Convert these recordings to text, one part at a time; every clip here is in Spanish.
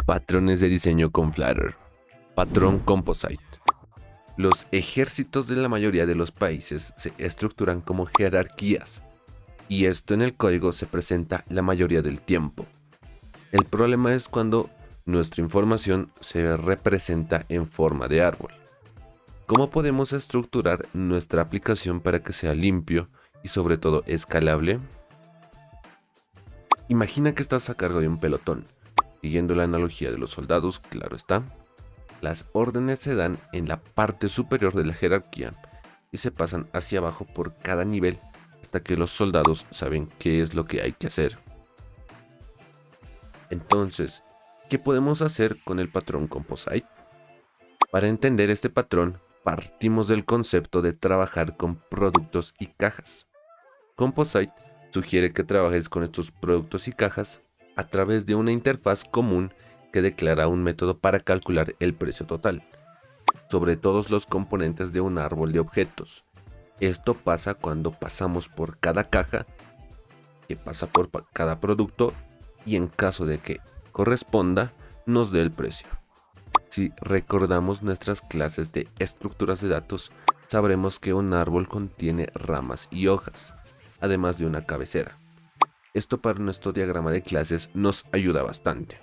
Patrones de diseño con Flutter. Patrón Composite. Los ejércitos de la mayoría de los países se estructuran como jerarquías, y esto en el código se presenta la mayoría del tiempo. El problema es cuando nuestra información se representa en forma de árbol. ¿Cómo podemos estructurar nuestra aplicación para que sea limpio y sobre todo escalable? Imagina que estás a cargo de un pelotón. Siguiendo la analogía de los soldados, claro está. Las órdenes se dan en la parte superior de la jerarquía y se pasan hacia abajo por cada nivel hasta que los soldados saben qué es lo que hay que hacer. Entonces, ¿qué podemos hacer con el patrón Composite? Para entender este patrón, partimos del concepto de trabajar con productos y cajas. Composite sugiere que trabajes con estos productos y cajas a través de una interfaz común que declara un método para calcular el precio total sobre todos los componentes de un árbol de objetos. Esto pasa cuando pasamos por cada caja, que pasa por cada producto, y en caso de que corresponda, nos dé el precio. Si recordamos nuestras clases de estructuras de datos, sabremos que un árbol contiene ramas y hojas, además de una cabecera. Esto para nuestro diagrama de clases nos ayuda bastante.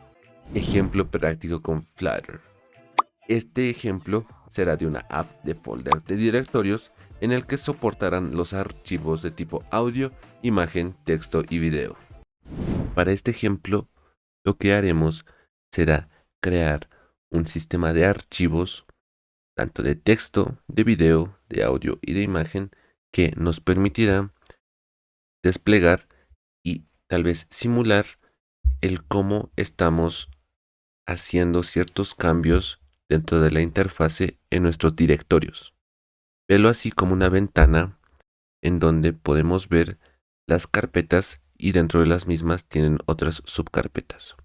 Ejemplo práctico con Flutter. Este ejemplo será de una app de folder de directorios en el que soportarán los archivos de tipo audio, imagen, texto y video. Para este ejemplo, lo que haremos será crear un sistema de archivos, tanto de texto, de video, de audio y de imagen, que nos permitirá desplegar y tal vez simular el cómo estamos haciendo ciertos cambios dentro de la interfase en nuestros directorios. Velo así como una ventana en donde podemos ver las carpetas y dentro de las mismas tienen otras subcarpetas.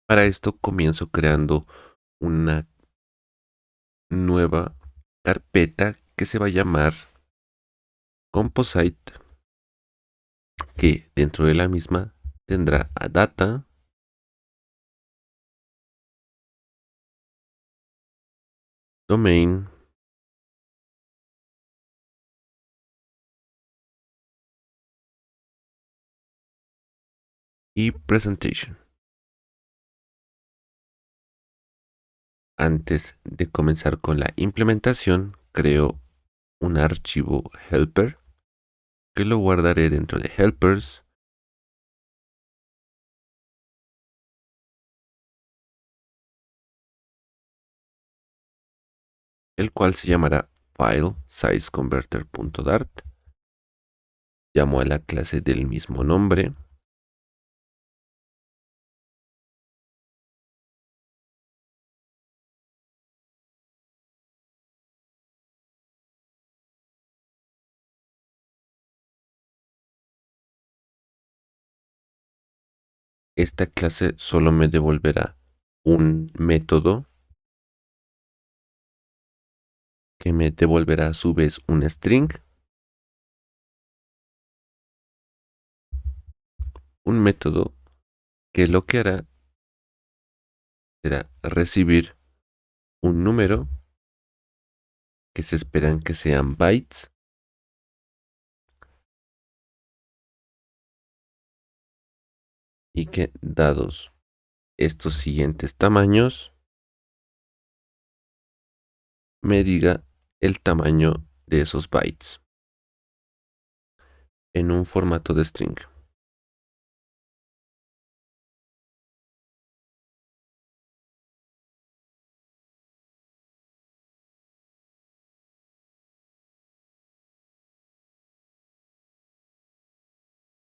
Para esto comienzo creando una nueva carpeta que se va a llamar Composite, que dentro de la misma tendrá a data, domain, y presentation. Antes de comenzar con la implementación, creo un archivo helper que lo guardaré dentro de helpers. El cual se llamará FileSizeConverter.dart. Llamo a la clase del mismo nombre. Esta clase solo me devolverá un método que me devolverá a su vez un string, un método que lo que hará será recibir un número que se esperan que sean bytes y que dados estos siguientes tamaños me diga el tamaño de esos bytes en un formato de string.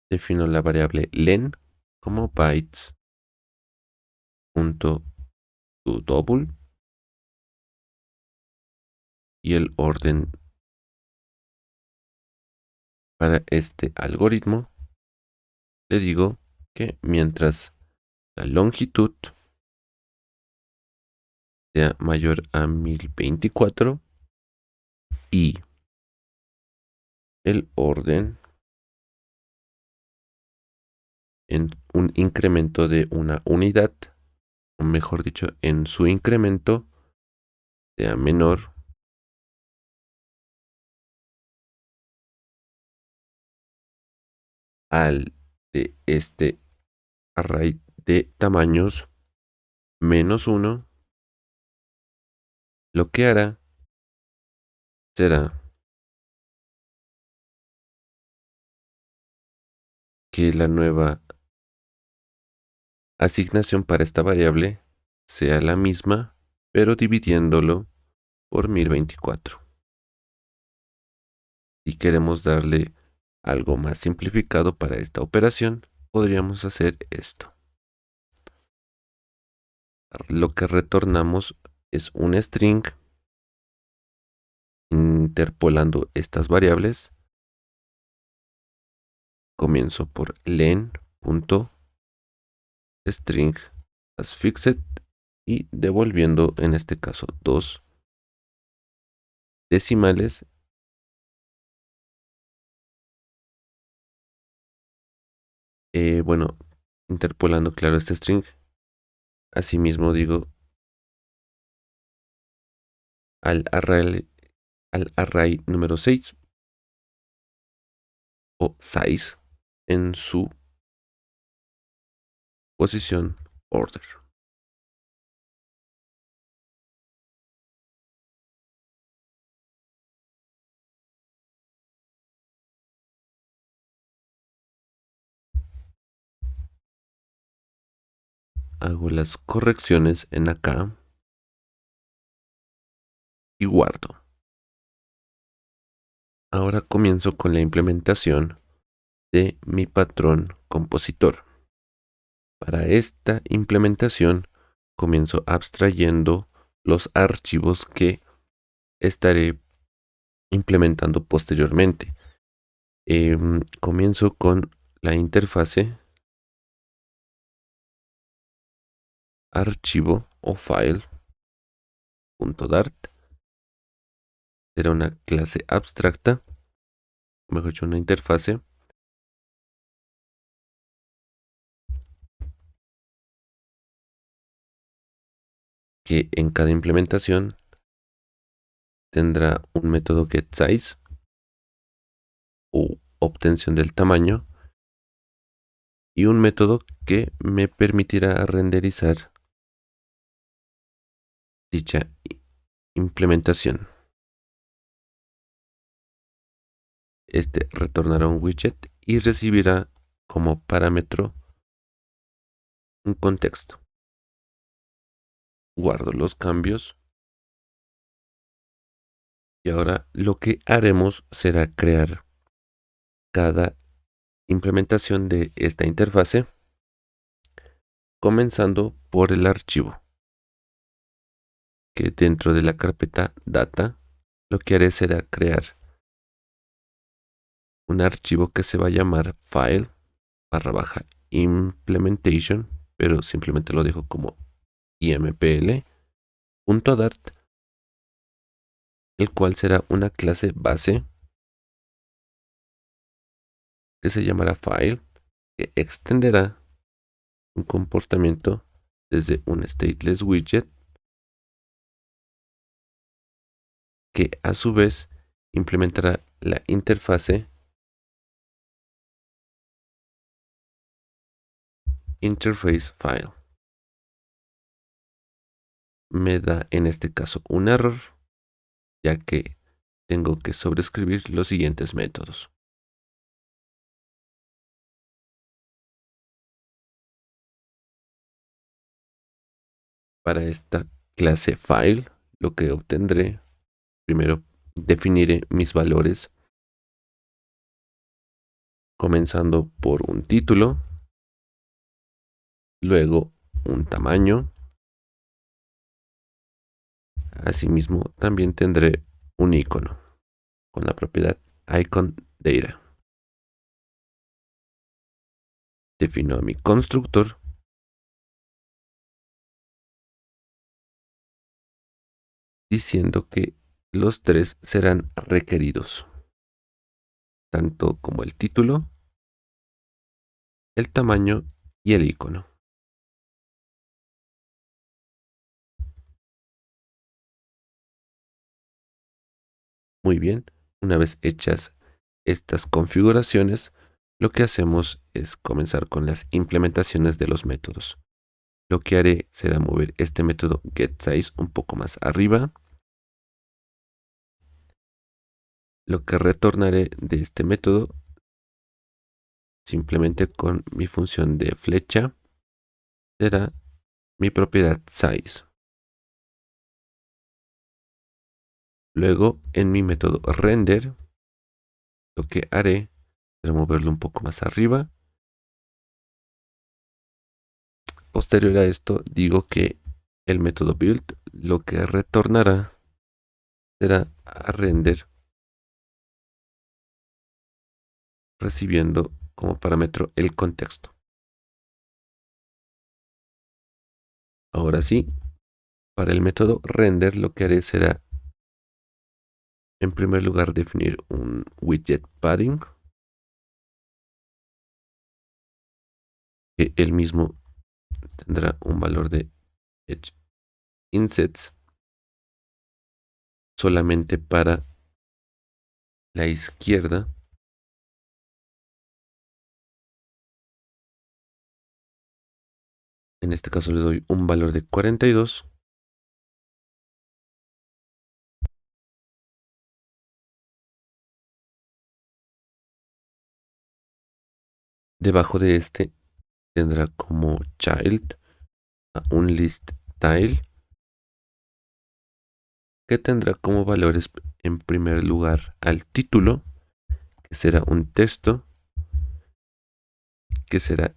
Defino la variable len como bytes.toDouble y el orden para este algoritmo le digo que mientras la longitud sea mayor a 1024 y el orden en un incremento de una unidad o mejor dicho, en su incremento sea menor al de este array de tamaños -1, lo que hará será que la nueva asignación para esta variable sea la misma, pero dividiéndolo por 1024. Si queremos darle algo más simplificado para esta operación, podríamos hacer esto. Lo que retornamos es un string interpolando estas variables. Comienzo por len.string as fixed y devolviendo en este caso 2 decimales. Bueno, interpolando claro este string. Asimismo digo al array número 6 o size en su posición order. Hago las correcciones en acá y guardo. Ahora comienzo con la implementación de mi patrón compositor. Para esta implementación comienzo abstrayendo los archivos que estaré implementando posteriormente. Comienzo con la interfase archivo o file.dart. Será una clase abstracta, mejor dicho, una interfase que en cada implementación tendrá un método getSize o obtención del tamaño y un método que me permitirá renderizar dicha implementación. Este retornará un widget y recibirá como parámetro un contexto. Guardo los cambios y ahora lo que haremos será crear cada implementación de esta interfase comenzando por el archivo, que dentro de la carpeta data lo que haré será crear un archivo que se va a llamar file/implementation, pero simplemente lo dejo como impl.dart, el cual será una clase base que se llamará file, que extenderá un comportamiento desde un stateless widget que a su vez implementará la interfase interface file. Me da en este caso un error, ya que tengo que sobreescribir los siguientes métodos. Para esta clase file, lo que obtendré, primero definiré mis valores, comenzando por un título, luego un tamaño. Asimismo, también tendré un icono con la propiedad iconData. Defino a mi constructor diciendo que los tres serán requeridos, tanto como el título, el tamaño y el icono. Muy bien, una vez hechas estas configuraciones, lo que hacemos es comenzar con las implementaciones de los métodos. Lo que haré será mover este método getSize un poco más arriba. Lo que retornaré de este método simplemente con mi función de flecha será mi propiedad size. Luego en mi método render lo que haré será moverlo un poco más arriba. Posterior a esto digo que el método build lo que retornará será a render, recibiendo como parámetro el contexto. Ahora sí, para el método render lo que haré será en primer lugar definir un widget padding, que él mismo tendrá un valor de edge insets solamente para la izquierda. En este caso le doy un valor de 42. Debajo de este tendrá como child a un list tile que tendrá como valores en primer lugar al título, que será un texto, que será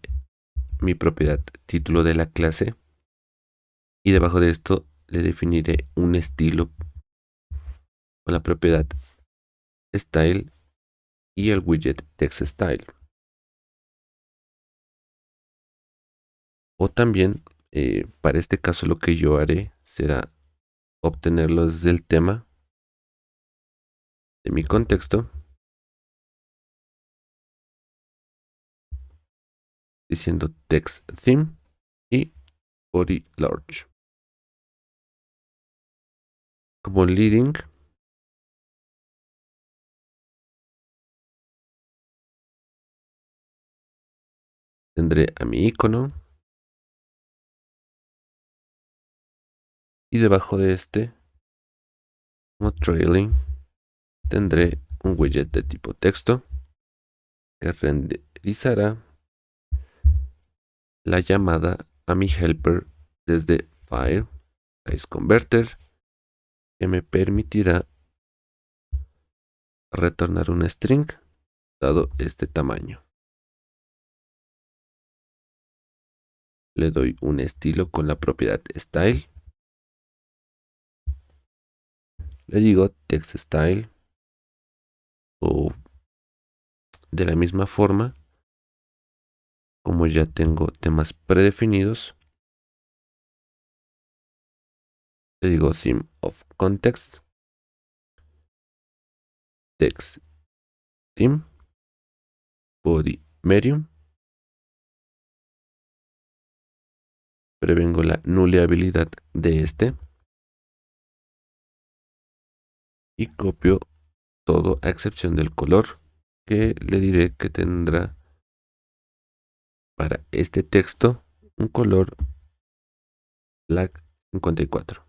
mi propiedad título de la clase, y debajo de esto le definiré un estilo con la propiedad style y el widget text style. O también para este caso lo que yo haré será obtenerlo desde el tema de mi contexto diciendo text theme y body large. Como leading tendré a mi icono y debajo de este como trailing tendré un widget de tipo texto que renderizará la llamada a mi helper desde File, Size Converter, que me permitirá retornar un string dado este tamaño. Le doy un estilo con la propiedad style. Le digo text style o de la misma forma, como ya tengo temas predefinidos, le digo theme of context, text theme, body medium. Prevengo la nuleabilidad de este y copio todo a excepción del color, que le diré que tendrá para este texto un color black 54.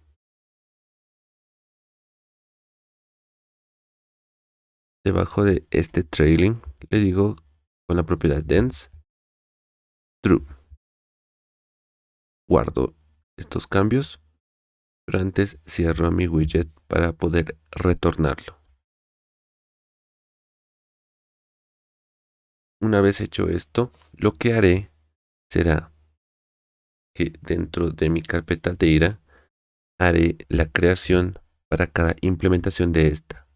Debajo de este trailing le digo con la propiedad dense true. Guardo estos cambios, pero antes cierro a mi widget para poder retornarlo. Una vez hecho esto, lo que haré será que dentro de mi carpeta Data haré la creación para cada implementación de esta.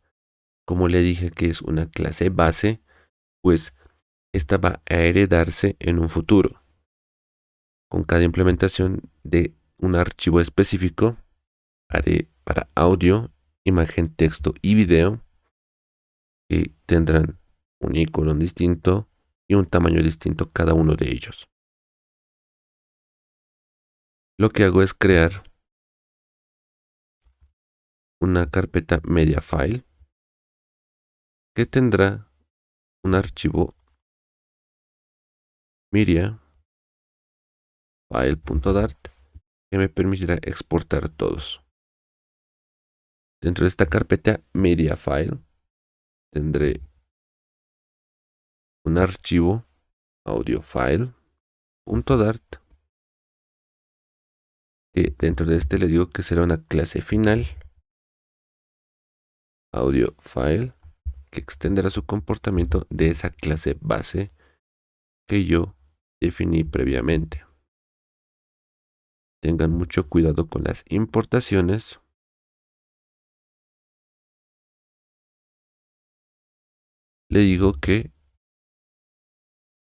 Como le dije que es una clase base, pues esta va a heredarse en un futuro. Con cada implementación de un archivo específico, haré para audio, imagen, texto y video, que tendrán un icono distinto y un tamaño distinto cada uno de ellos. Lo que hago es crear una carpeta media file que tendrá un archivo media file.dart que me permitirá exportar todos. Dentro de esta carpeta media file tendré un archivo audio file.dart que dentro de este le digo que será una clase final audio file que extenderá su comportamiento de esa clase base que yo definí previamente. Tengan mucho cuidado con las importaciones. Le digo que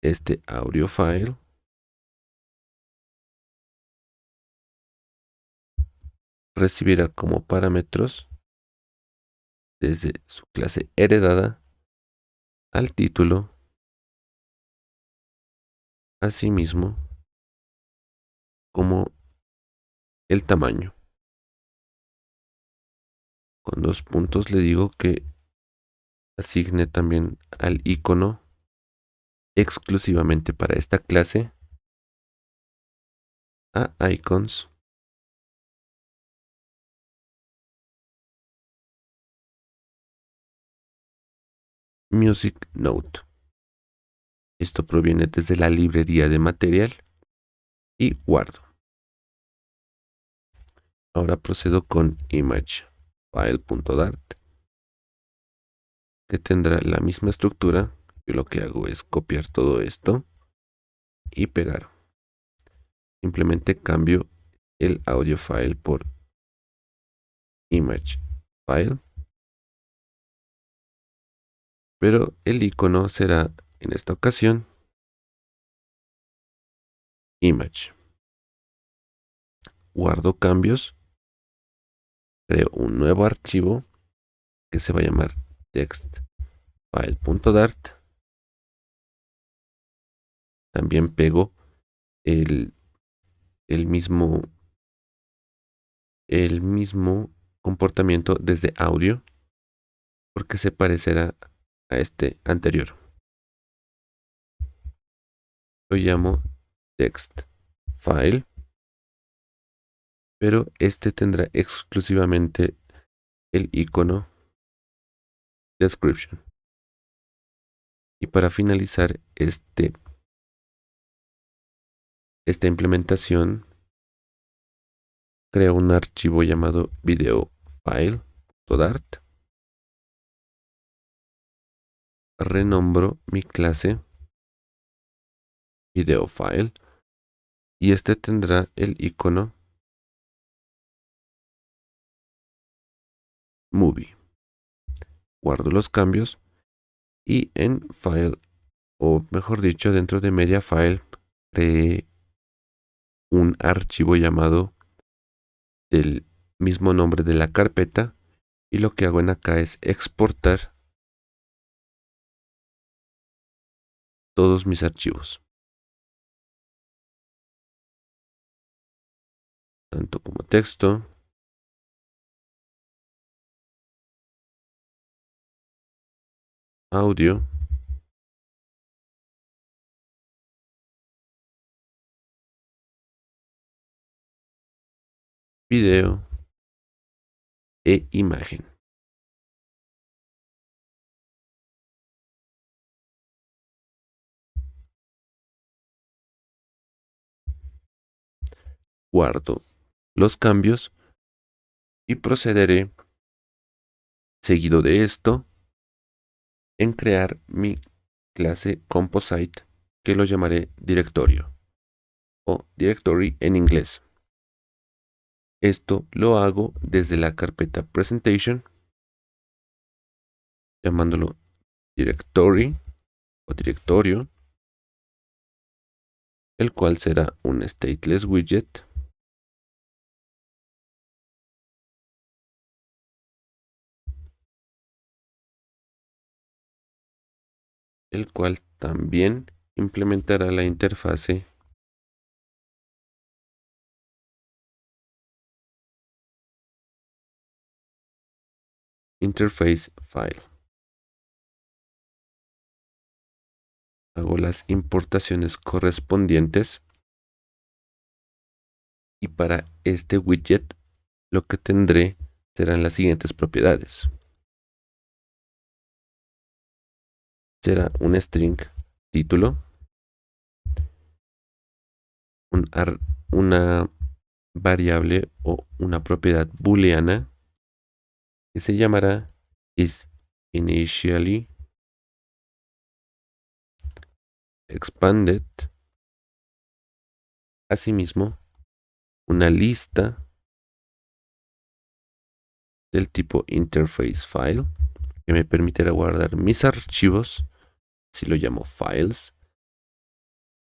este audio file recibirá como parámetros desde su clase heredada al título, asimismo como el tamaño. Con 2 puntos le digo que asigne también al icono exclusivamente para esta clase a icons music note. Esto proviene desde la librería de material y guardo. Ahora procedo con image file.dart que tendrá la misma estructura. Yo lo que hago es copiar todo esto y pegar. Simplemente cambio el audio file por image file, pero el icono será en esta ocasión image. Guardo cambios, creo un nuevo archivo que se va a llamar textfile.dart. También pego el, el mismo el mismo comportamiento desde audio porque se parecerá a este anterior. Lo llamo text file, pero este tendrá exclusivamente el icono description. Y para finalizar esta implementación, creo un archivo llamado videofile.dart. Renombro mi clase videofile y este tendrá el icono movie. Guardo los cambios y en file, o mejor dicho, dentro de media file, creé un archivo llamado del mismo nombre de la carpeta y lo que hago en acá es exportar todos mis archivos, tanto como texto, audio, video e imagen. Guardo los cambios y procederé, seguido de esto, en crear mi clase composite que lo llamaré directorio o directory en inglés. Esto lo hago desde la carpeta presentation, llamándolo directory o directorio, el cual será un stateless widget, el cual también implementará la interfase interface file. hago las importaciones correspondientes y para este widget lo que tendré serán las siguientes propiedades. Será un string título, una variable o una propiedad booleana que se llamará isInitially expanded. Asimismo, una lista del tipo interface file que me permitirá guardar mis archivos, si lo llamo files,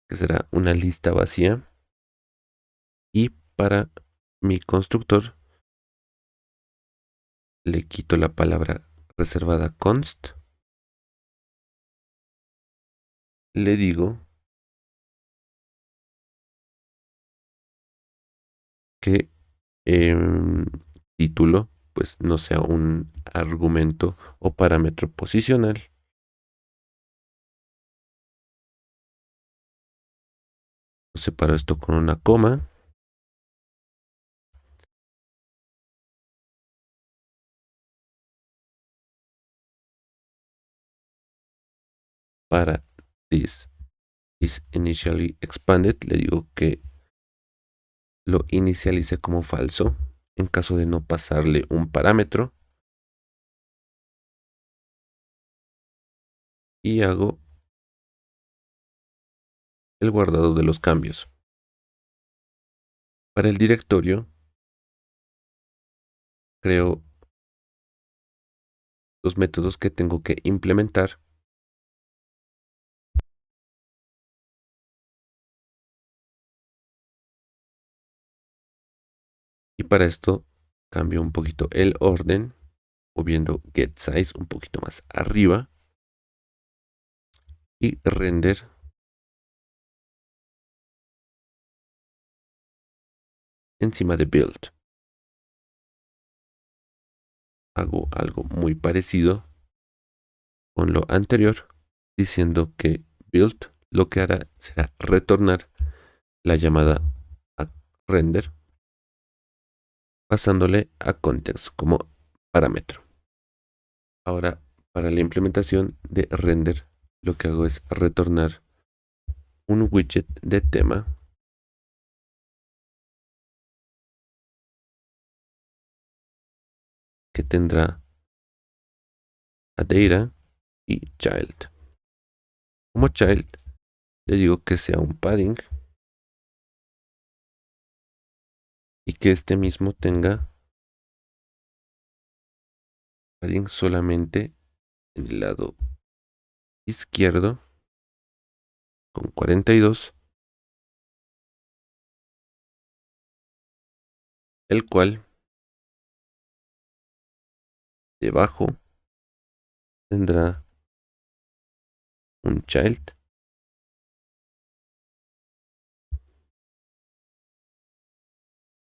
que será una lista vacía. Y para mi constructor le quito la palabra reservada const. Le digo que título pues no sea un argumento o parámetro posicional. Separo esto con una coma. Para this is initially expanded le digo que lo inicialice como falso en caso de no pasarle un parámetro. Y hago el guardado de los cambios. Para el directorio creo los métodos que tengo que implementar. Y para esto cambio un poquito el orden, moviendo getSize un poquito más arriba y render encima de build. Hago algo muy parecido con lo anterior, diciendo que build lo que hará será retornar la llamada a render, pasándole a context como parámetro. Ahora, para la implementación de render, lo que hago es retornar un widget de tema que tendrá a data y child. Como child, le digo que sea un padding y que este mismo tenga padding solamente en el lado izquierdo con 42, el cual debajo tendrá un child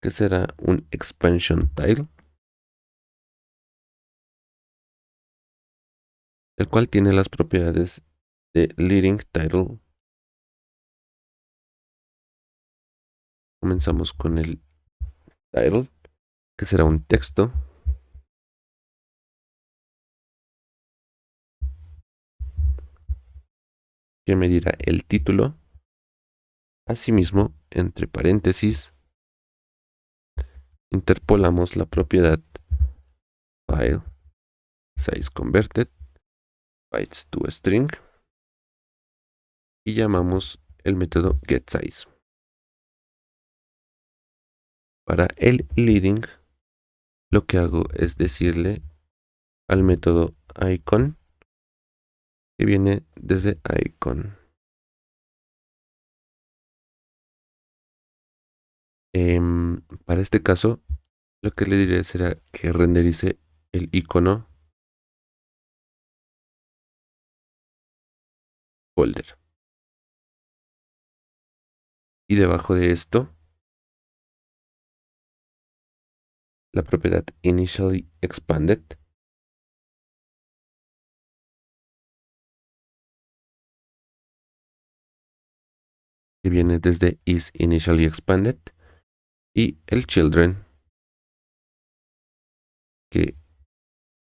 que será un expansion tile, el cual tiene las propiedades de leading title. Comenzamos con el title, que será un texto que me dirá el título. Asimismo, entre paréntesis, interpolamos la propiedad file size converted bytes to string y llamamos el método getSize. Para el leading, lo que hago es decirle al método icon, que viene desde icon. Para este caso, lo que le diré será que renderice el icono folder. Y debajo de esto, la propiedad initially expanded que viene desde isInitiallyExpanded, y el children, que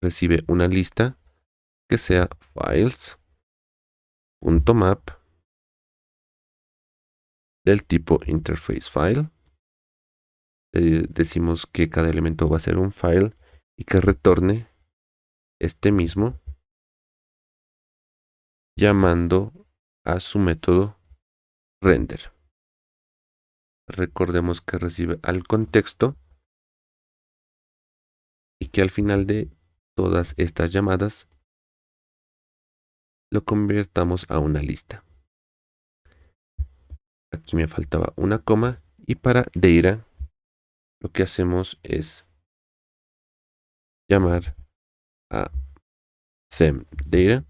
recibe una lista que sea files.map del tipo interface file. Decimos que cada elemento va a ser un file y que retorne este mismo llamando a su método render. Recordemos que recibe al contexto y que al final de todas estas llamadas lo convirtamos a una lista. Aquí me faltaba una coma y para data lo que hacemos es llamar a themData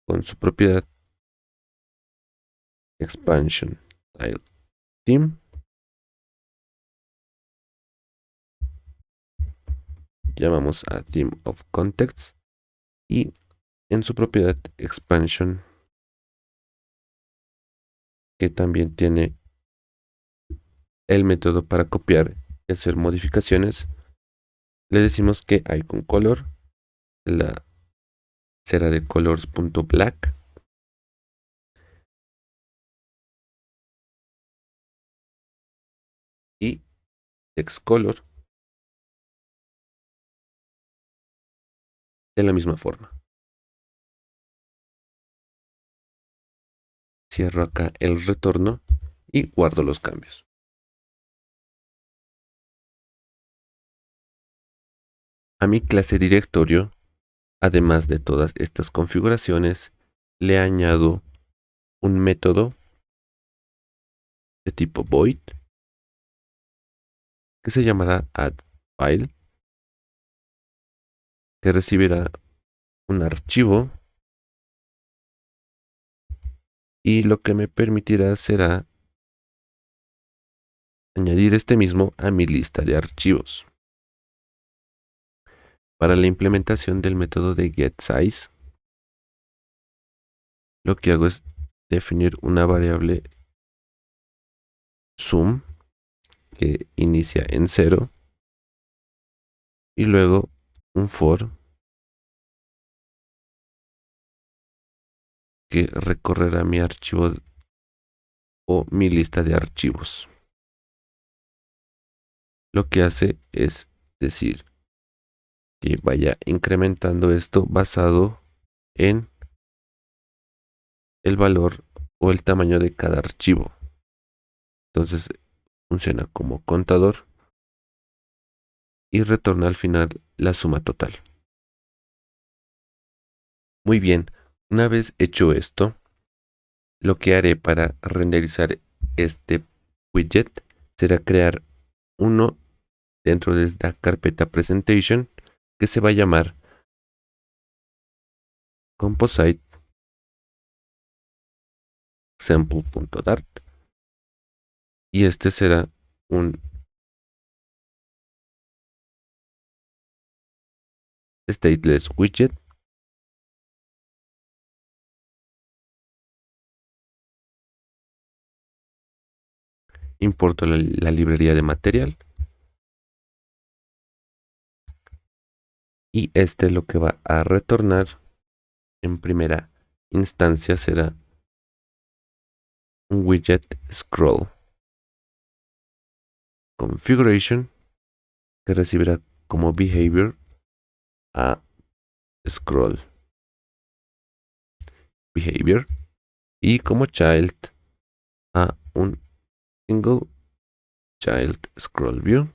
con su propiedad expansion style theme. Llamamos a theme of context y en su propiedad expansion, que también tiene el método para copiar y hacer modificaciones, le decimos que iconColor, la será de colors.black, y textcolor de la misma forma. Cierro acá el retorno y guardo los cambios. A mi clase directorio, además de todas estas configuraciones, le añado un método de tipo void que se llamará addFile, que recibirá un archivo y lo que me permitirá será añadir este mismo a mi lista de archivos. Para la implementación del método de getSize, lo que hago es definir una variable sum que inicia en 0 y luego un for que recorrerá mi archivo o mi lista de archivos. Lo que hace es decir que vaya incrementando esto basado en el valor o el tamaño de cada archivo. Entonces funciona como contador y retorna al final la suma total. Muy bien, una vez hecho esto, lo que haré para renderizar este widget será crear uno dentro de esta carpeta presentation que se va a llamar composite sample.dart, y este será un stateless widget importo la librería de material y este lo que va a retornar en primera instancia será un widget scroll configuration que recibirá como behavior a scroll behavior y como child a un single child scroll view,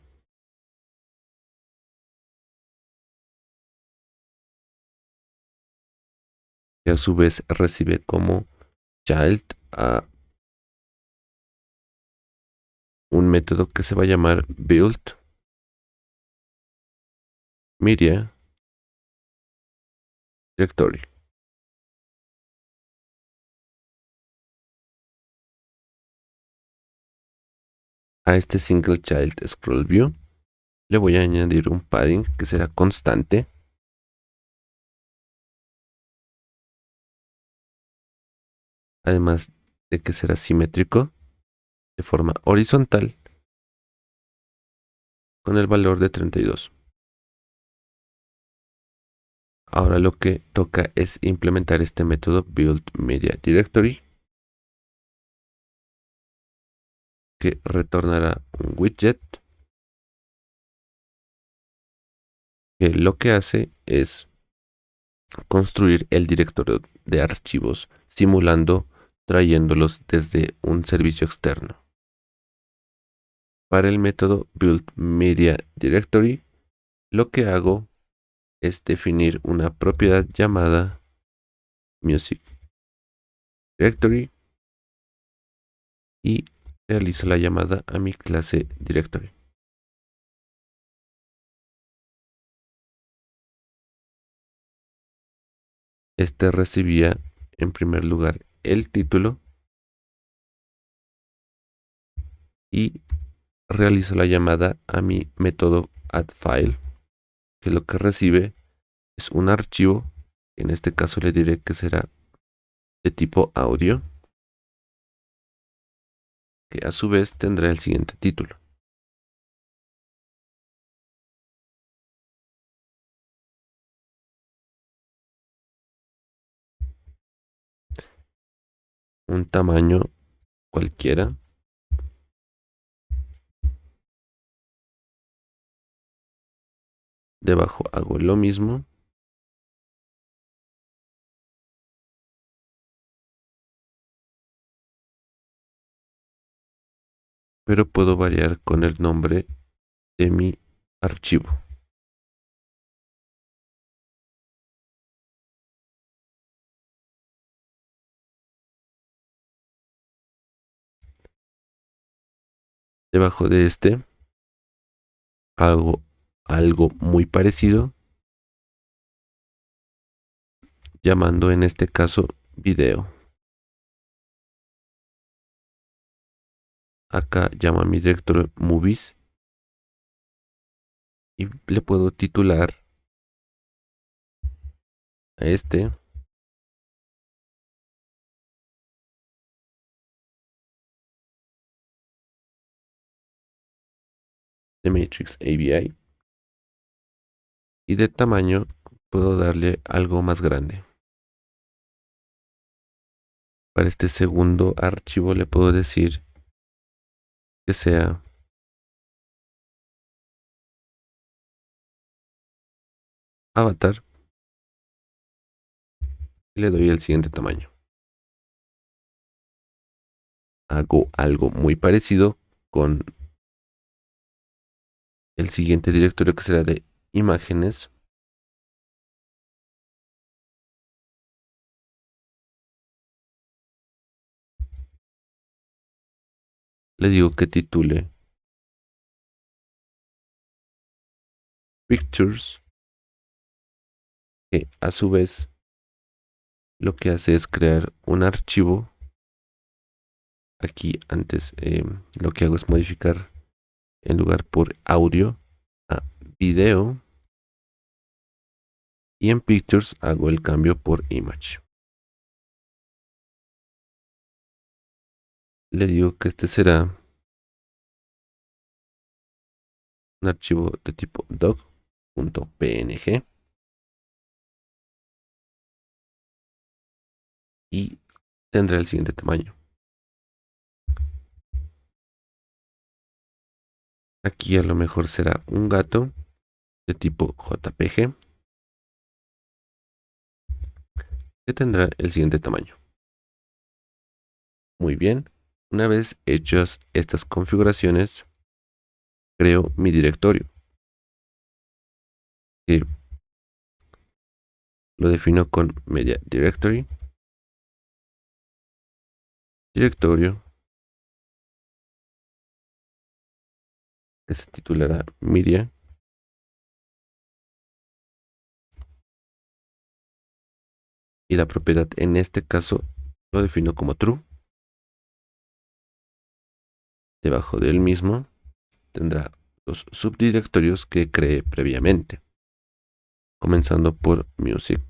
que a su vez recibe como child a un método que se va a llamar build media directory. A este single child scroll view le voy a añadir un padding que será constante además de que será simétrico de forma horizontal con el valor de 32. Ahora lo que toca es implementar este método build media directory, que retornará un widget que lo que hace es construir el directorio de archivos simulando trayéndolos desde un servicio externo. Para el método build media directory, lo que hago es definir una propiedad llamada music directory y realizo la llamada a mi clase directory. Este recibía en primer lugar el título y realizo la llamada a mi método addFile, que lo que recibe es un archivo. En este caso le diré que será de tipo audio, que a su vez tendrá el siguiente título. Un tamaño cualquiera. Debajo hago lo mismo. Pero puedo variar con el nombre de mi archivo. Debajo de este hago algo muy parecido, llamando en este caso video. Acá llamo a mi directorio movies y le puedo titular a este de Matrix AVI y de tamaño puedo darle algo más grande. Para este segundo archivo le puedo decir que sea avatar y le doy el siguiente tamaño. Hago algo muy parecido con el siguiente directorio, que será de imágenes. Le digo que titule Pictures, que a su vez lo que hace es crear un archivo. Aquí antes lo que hago es modificar en lugar por audio a video, y en Pictures hago el cambio por image. Le digo que este será un archivo de tipo doc.png y tendrá el siguiente tamaño. Aquí a lo mejor será un gato de tipo JPG que tendrá el siguiente tamaño. Muy bien, una vez hechas estas configuraciones, creo mi directorio, que lo defino con media directory, directorio, que se titulará media, y la propiedad en este caso lo defino como true. Debajo del mismo tendrá los subdirectorios que creé previamente, comenzando por music,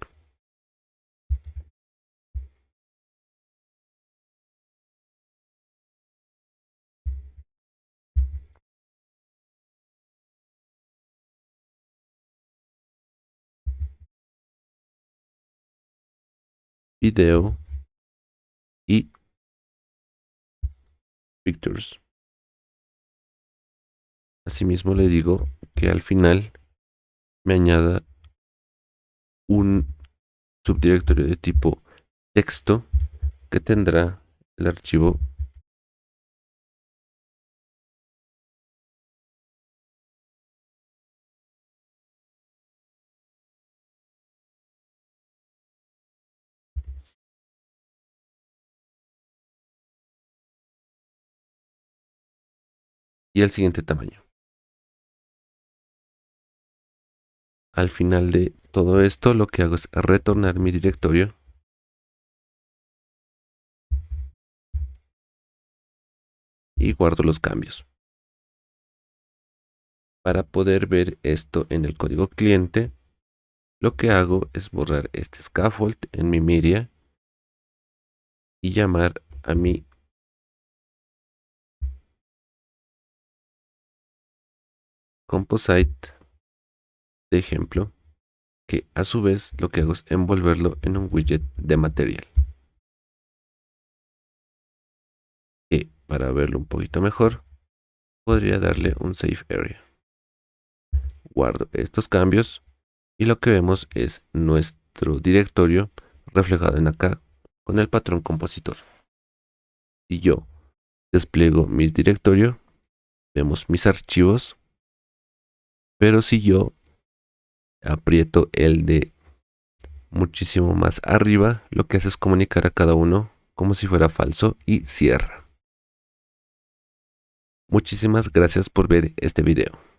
video y pictures. Asimismo le digo que al final me añada un subdirectorio de tipo texto que tendrá el archivo y el siguiente tamaño. Al final de todo esto lo que hago es retornar mi directorio y guardo los cambios. Para poder ver esto en el código cliente, lo que hago es borrar este scaffold en mi media y llamar a mi composite de ejemplo, que a su vez lo que hago es envolverlo en un widget de material. Que para verlo un poquito mejor, podría darle un save area. Guardo estos cambios y lo que vemos es nuestro directorio reflejado en acá con el patrón compositor. Si yo despliego mi directorio, vemos mis archivos, pero si yo aprieto el de muchísimo más arriba, lo que hace es comunicar a cada uno como si fuera falso y cierra. Muchísimas gracias por ver este video.